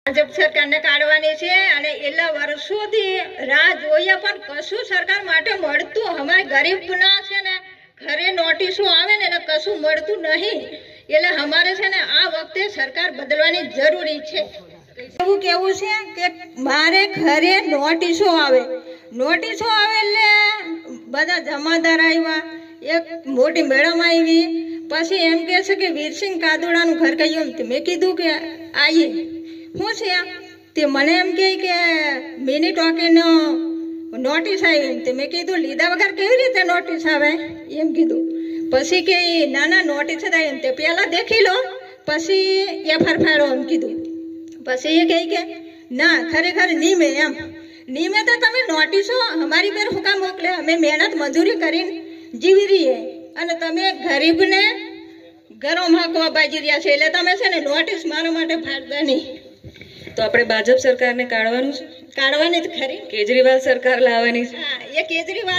ભાજપ સરકારને કાઢવાની છે અને એટલા વર્ષોથી રાહ જોઈએ પણ કશું સરકાર માટે મળતું અમારે ગરીબના છે ને ઘરે નોટિસો આવે ને એટલે કશું મળતું નહીં એટલે અમારે છે ને આ વખતે સરકાર બદલવાની જરૂરી છે। એવું કેવું છે કે મારે ઘરે નોટિસો આવે એટલે બધા જમાદાર આવ્યા એક મોટી મેડમ આવી પછી એમ કહે છે કે વીરસિંહ કાદોડાનું ઘર કહ્યું મેં કીધું કે આવીએ શું છે તે મને એમ કહે કે મિની ટોકીનો નોટિસ આવી તે મેં કીધું લીધા વગર કેવી રીતે નોટિસ આવે એમ કીધું પછી કે ના નોટિસ જ આવી તે પહેલાં દેખી લો પછી એફઆર ફાડો એમ કીધું પછી એ કહે કે ના ખરેખર નીમે એમ નીમે તો તમે નોટિસો અમારી પર હુકા મોકલે અમે મહેનત મજૂરી કરીને જીવી રહીએ અને તમે ગરીબને ઘરોમાં કોવા બાજી રહ્યા છે એટલે તમે છે ને નોટિસ મારા માટે ફાડતા નહીં। તો આપણે ભાજપ સરકારને કાઢવાની જ ખરી, કેજરીવાલ સરકાર લાવવાની છે। હા, એ કેજરીવાલ